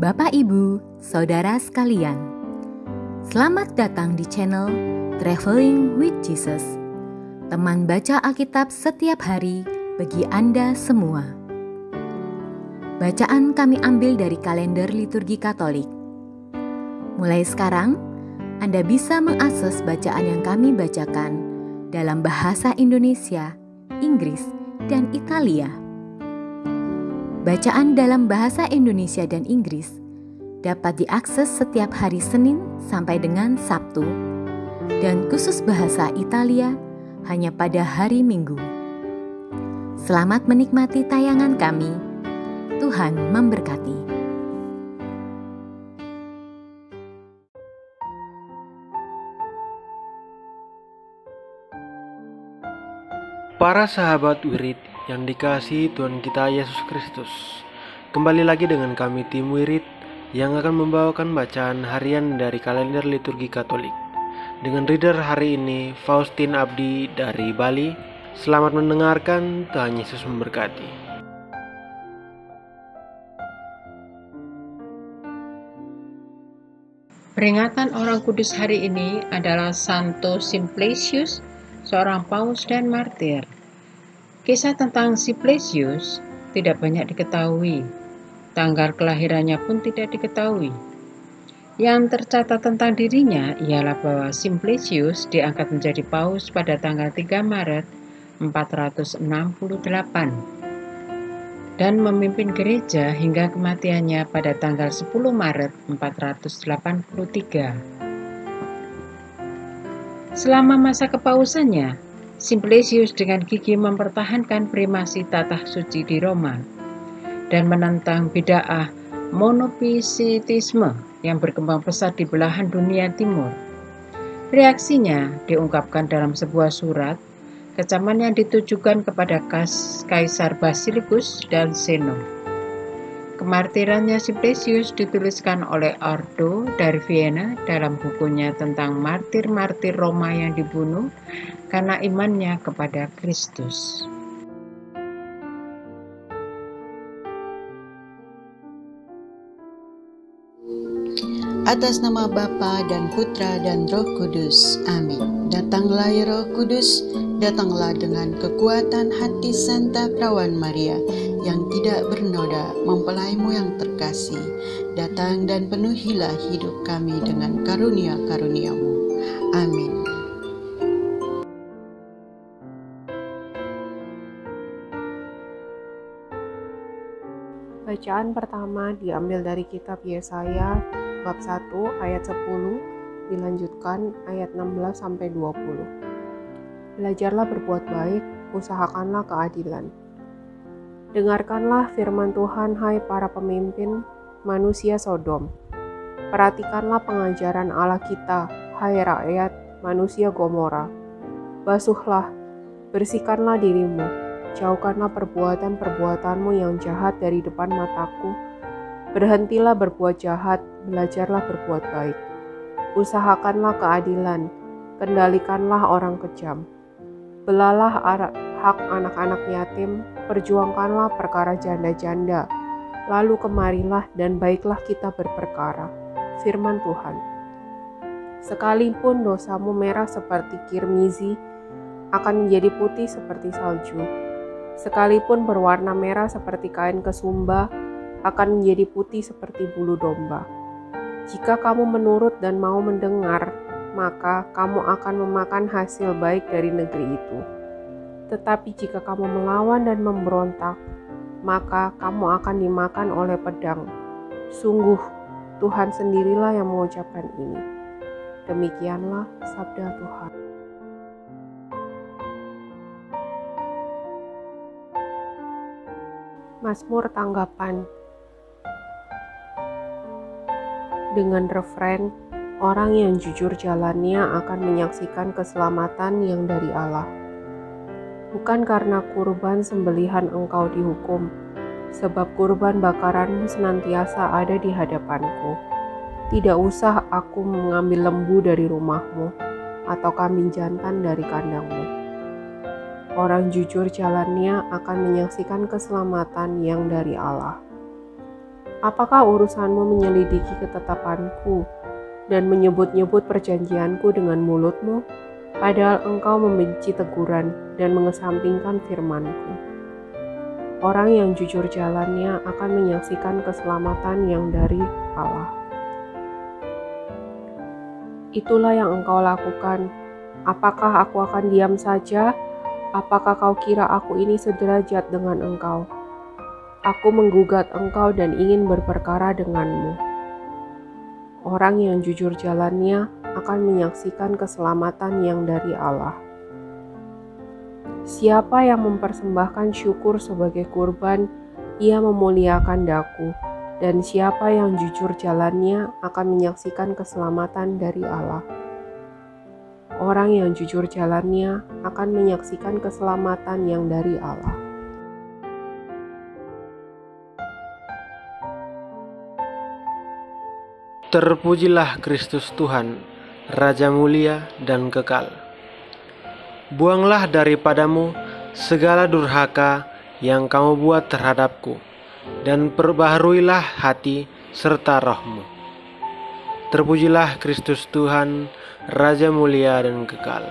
Bapak, Ibu, Saudara sekalian, selamat datang di channel Traveling with Jesus, teman baca Alkitab setiap hari bagi Anda semua. Bacaan kami ambil dari kalender liturgi Katolik. Mulai sekarang, Anda bisa mengakses bacaan yang kami bacakan dalam bahasa Indonesia, Inggris, dan Italia. Bacaan dalam bahasa Indonesia dan Inggris dapat diakses setiap hari Senin sampai dengan Sabtu, dan khusus bahasa Italia hanya pada hari Minggu. Selamat menikmati tayangan kami. Tuhan memberkati. Para sahabat Wirid yang dikasihi Tuhan kita Yesus Kristus, kembali lagi dengan kami tim Wirid yang akan membawakan bacaan harian dari kalender liturgi Katolik. Dengan reader hari ini, Faustin Abdi dari Bali. Selamat mendengarkan, Tuhan Yesus memberkati. Peringatan orang kudus hari ini adalah Santo Simplicius, seorang paus dan martir. Kisah tentang Simplicius tidak banyak diketahui. Tanggal kelahirannya pun tidak diketahui. Yang tercatat tentang dirinya ialah bahwa Simplicius diangkat menjadi paus pada tanggal 3 Maret 468 dan memimpin gereja hingga kematiannya pada tanggal 10 Maret 483. Selama masa kepausannya, Simplicius dengan gigih mempertahankan primasi tatah suci di Roma dan menentang bid'ah monofisitisme yang berkembang pesat di belahan dunia timur. Reaksinya diungkapkan dalam sebuah surat kecaman yang ditujukan kepada Kaisar Basilikus dan Zeno. Kemartirannya Simplicius dituliskan oleh Ordo dari Vienna dalam bukunya tentang martir-martir Roma yang dibunuh karena imannya kepada Kristus. Atas nama Bapa dan Putra dan Roh Kudus. Amin. Datanglah ya Roh Kudus, datanglah dengan kekuatan hati Santa Perawan Maria yang tidak bernoda, mempelaimu yang terkasih. Datang dan penuhilah hidup kami dengan karunia-karuniamu. Amin. Bacaan pertama diambil dari kitab Yesaya bab 1 ayat 10 dilanjutkan ayat 16 sampai 20. Belajarlah berbuat baik, usahakanlah keadilan. Dengarkanlah firman Tuhan, hai para pemimpin manusia Sodom. Perhatikanlah pengajaran Allah kita, hai rakyat manusia Gomora. Basuhlah, bersihkanlah dirimu, jauhkanlah perbuatan-perbuatanmu yang jahat dari depan mataku. Berhentilah berbuat jahat, belajarlah berbuat baik. Usahakanlah keadilan, kendalikanlah orang kejam. Belalah hak anak-anak yatim, perjuangkanlah perkara janda-janda. Lalu kemarilah dan baiklah kita berperkara. Firman Tuhan. Sekalipun dosamu merah seperti kirmizi, akan menjadi putih seperti salju. Sekalipun berwarna merah seperti kain kesumba, akan menjadi putih seperti bulu domba. Jika kamu menurut dan mau mendengar, maka kamu akan memakan hasil baik dari negeri itu. Tetapi jika kamu melawan dan memberontak, maka kamu akan dimakan oleh pedang. Sungguh, Tuhan sendirilah yang mengucapkan ini. Demikianlah sabda Tuhan. Mazmur tanggapan dengan refren, orang yang jujur jalannya akan menyaksikan keselamatan yang dari Allah. Bukan karena kurban sembelihan engkau dihukum, sebab kurban bakaranmu senantiasa ada di hadapanku. Tidak usah aku mengambil lembu dari rumahmu, atau kambing jantan dari kandangmu. Orang jujur jalannya akan menyaksikan keselamatan yang dari Allah. Apakah urusanmu menyelidiki ketetapanku dan menyebut-nyebut perjanjianku dengan mulutmu, padahal engkau membenci teguran dan mengesampingkan firmanku? Orang yang jujur jalannya akan menyaksikan keselamatan yang dari Allah. Itulah yang engkau lakukan. Apakah aku akan diam saja? Apakah kau kira aku ini sederajat dengan engkau? Aku menggugat engkau dan ingin berperkara denganmu. Orang yang jujur jalannya akan menyaksikan keselamatan yang dari Allah. Siapa yang mempersembahkan syukur sebagai kurban, ia memuliakan daku, dan siapa yang jujur jalannya akan menyaksikan keselamatan dari Allah. Orang yang jujur jalannya akan menyaksikan keselamatan yang dari Allah. Terpujilah Kristus Tuhan, Raja mulia dan kekal. Buanglah daripadamu segala durhaka yang kamu buat terhadapku, dan perbaharuilah hati serta rohmu. Terpujilah Kristus Tuhan, Raja mulia dan kekal.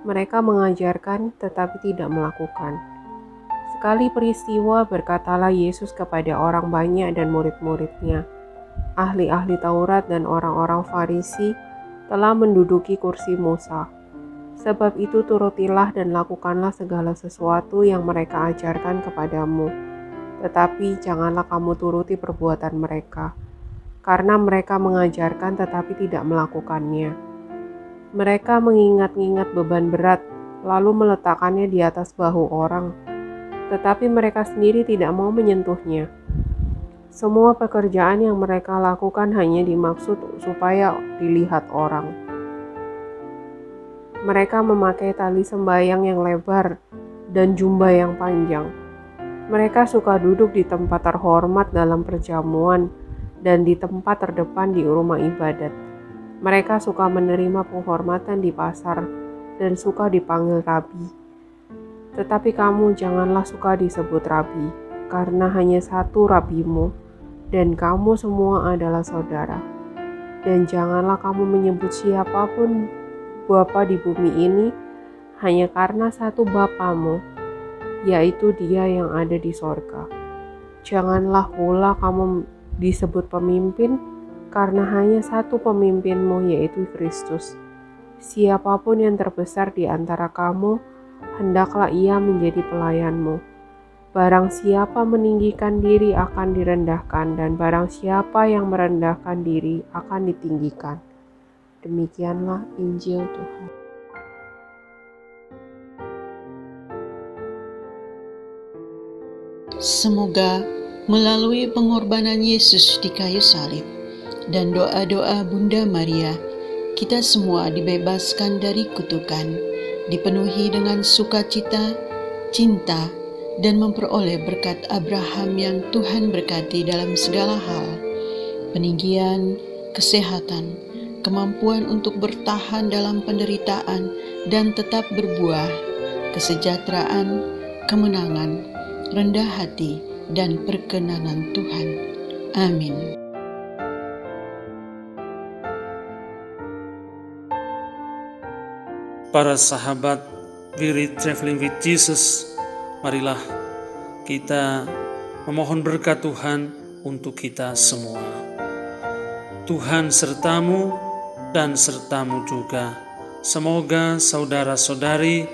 Mereka mengajarkan tetapi tidak melakukan. Sekali peristiwa berkatalah Yesus kepada orang banyak dan murid-muridnya, ahli-ahli Taurat dan orang-orang Farisi telah menduduki kursi Musa. Sebab itu turutilah dan lakukanlah segala sesuatu yang mereka ajarkan kepadamu. Tetapi janganlah kamu turuti perbuatan mereka, karena mereka mengajarkan tetapi tidak melakukannya. Mereka mengingat-ingat beban berat, lalu meletakkannya di atas bahu orang, tetapi mereka sendiri tidak mau menyentuhnya. Semua pekerjaan yang mereka lakukan hanya dimaksud supaya dilihat orang. Mereka memakai tali sembayang yang lebar dan jubah yang panjang. Mereka suka duduk di tempat terhormat dalam perjamuan dan di tempat terdepan di rumah ibadat. Mereka suka menerima penghormatan di pasar dan suka dipanggil rabi. Tetapi kamu janganlah suka disebut rabi, karena hanya satu rabimu, dan kamu semua adalah saudara. Dan janganlah kamu menyebut siapapun Bapa di bumi ini, hanya karena satu Bapamu, yaitu Dia yang ada di sorga. Janganlah pula kamu disebut pemimpin, karena hanya satu pemimpinmu, yaitu Kristus. Siapapun yang terbesar di antara kamu, hendaklah ia menjadi pelayanmu. Barang siapa meninggikan diri akan direndahkan, dan barang siapa yang merendahkan diri akan ditinggikan. Demikianlah Injil Tuhan. Semoga melalui pengorbanan Yesus di kayu salib dan doa-doa Bunda Maria, kita semua dibebaskan dari kutukan, dipenuhi dengan sukacita, cinta, dan memperoleh berkat Abraham yang Tuhan berkati dalam segala hal, peninggian, kesehatan, kemampuan untuk bertahan dalam penderitaan dan tetap berbuah, kesejahteraan, kemenangan, rendah hati, dan perkenanan Tuhan. Amin. Para sahabat Wirid Traveling with Jesus, marilah kita memohon berkat Tuhan untuk kita semua. Tuhan sertamu dan sertamu juga. Semoga saudara-saudari,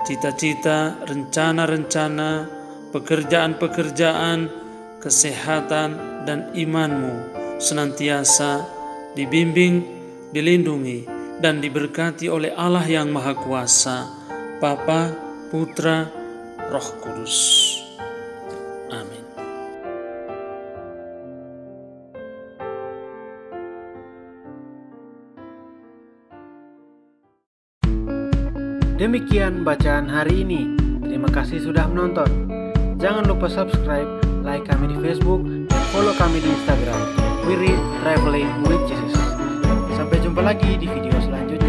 cita-cita, rencana-rencana, pekerjaan-pekerjaan, kesehatan, dan imanmu senantiasa dibimbing, dilindungi, dan diberkati oleh Allah yang Maha Kuasa, Bapa, Putra, Roh Kudus. Amin. Demikian bacaan hari ini. Terima kasih sudah menonton. Jangan lupa subscribe, like kami di Facebook, dan follow kami di Instagram. Wirid Traveling with Jesus. Sampai jumpa lagi di video selanjutnya.